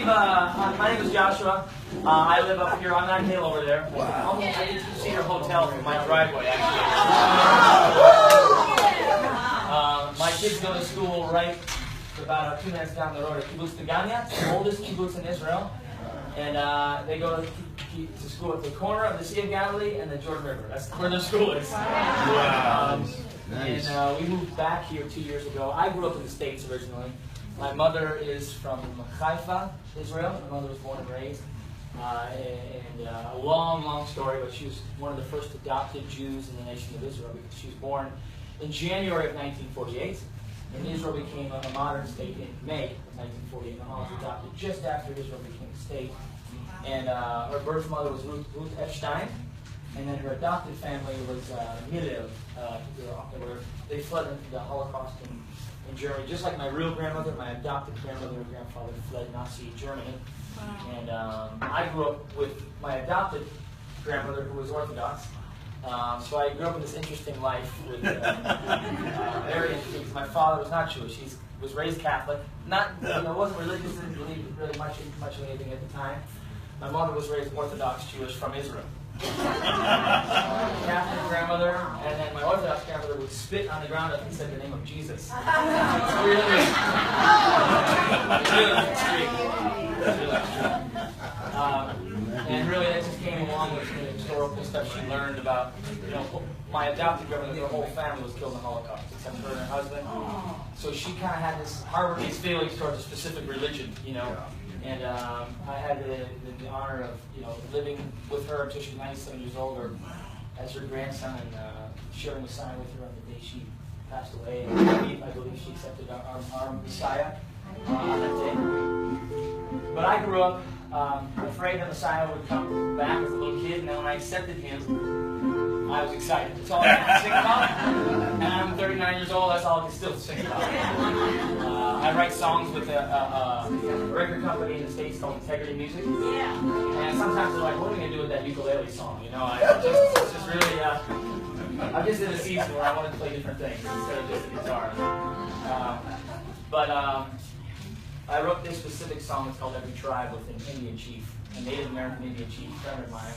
My name is Joshua. I live up here on that hill over there. Wow. I get to Sea of Hotel from my driveway, actually. My kids go to school right about 2 minutes down the road at Kibbutz Tiganya, the oldest kibbutz in Israel. And they go to school at the corner of the Sea of Galilee and the Jordan River. That's where their school is. Wow. Nice. And we moved back here 2 years ago. I grew up in the States originally. My mother is from Haifa, Israel. My mother was born and raised. A long story, but she was one of the first adopted Jews in the nation of Israel because she was born in January of 1948. And Israel became a modern state in May of 1948. My mom was adopted just after Israel became a state. And her birth mother was Ruth Epstein. And then her adopted family was Miller. They fled into the Holocaust in Germany. Just like my real grandmother, my adopted grandmother and grandfather fled Nazi Germany. Wow. And I grew up with my adopted grandmother who was Orthodox. So I grew up in this interesting life with very interesting because my father was not Jewish. He was raised Catholic. Wasn't religious, didn't believe really much in anything at the time. My mother was raised Orthodox Jewish from Israel. Catholic grandmother, and then my Orthodox grandmother would spit on the ground and said the name of Jesus. And really that just came along with the historical stuff she learned about, my adopted grandmother, her whole family was killed in the Holocaust, except her and her husband. so she kind of had this harbored these feelings towards a specific religion, you know. And I had the honor of, you know, living with her until she was 97 years old, or as her grandson, and sharing Messiah with her on the day she passed away. And I believe she accepted our Messiah on that day. But I grew up afraid that Messiah would come back as a little kid, and then when I accepted him, I was excited. That's all I can sing about. And I'm 39 years old, that's all I can still sing about. I write songs with a record company in the States called Integrity Music. And sometimes they're like, what are we going to do with that ukulele song? You know, it's just really, I'm just in a season where I want to play different things instead of just the guitar. But I wrote this specific song. It's called Every Tribe with an Indian chief, a Native American Indian chief, friend of mine.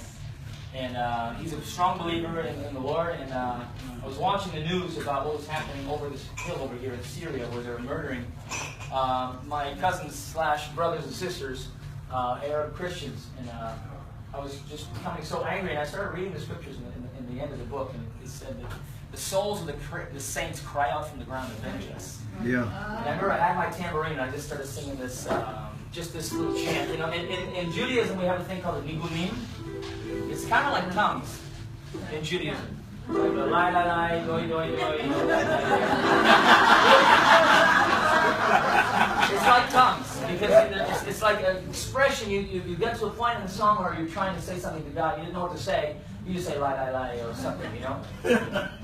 And he's a strong believer in the Lord. And I was watching the news about what was happening over this hill over here in Syria, where they're murdering my cousins / brothers and sisters, Arab Christians. And I was just becoming so angry, and I started reading the scriptures in the end of the book, and it said that the souls of the saints cry out from the ground of vengeance. Yeah. And I remember I had my tambourine, and I just started singing this, just this little chant. You know, in Judaism we have a thing called a nigunim. It's kind of like tongues in Judaism. Like the la la la, doi doi doi. It's like tongues because it's like an expression. You get to a point in the song where you're trying to say something to God. You didn't know what to say. You just say la la la or something, you know.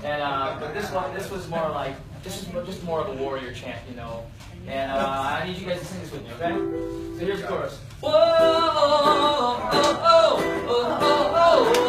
And but this was more like just more of a warrior chant, you know. And I need you guys to sing this with me, okay? So here's the chorus. Whoa, oh, oh, oh, oh, oh, oh, oh.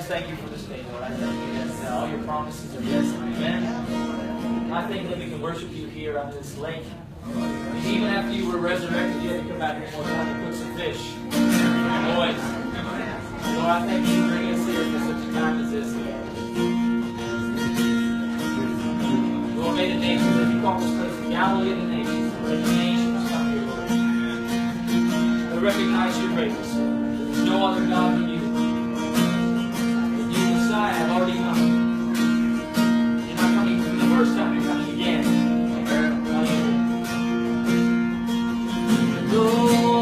just thank you for this day, Lord. I thank you that all your promises are yes and amen. I think that we can worship you here on this lake. And even after you were resurrected, you had to come back one more time and cook some fish. Boys. Lord, I thank you for bringing us here for such a time as this. Lord, may the nations, as you call this place, the Galilee of the nations, let the nations come here, Lord. To recognize your greatness. There's no other God than you. And you, Messiah, have already come. You're not coming for the first time, you're coming again. Go.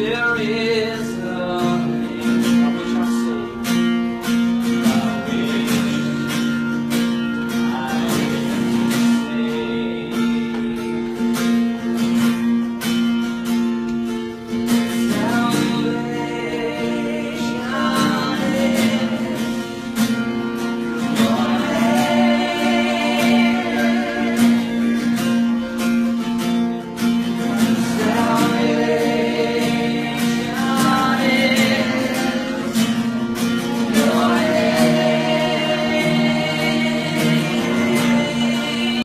there is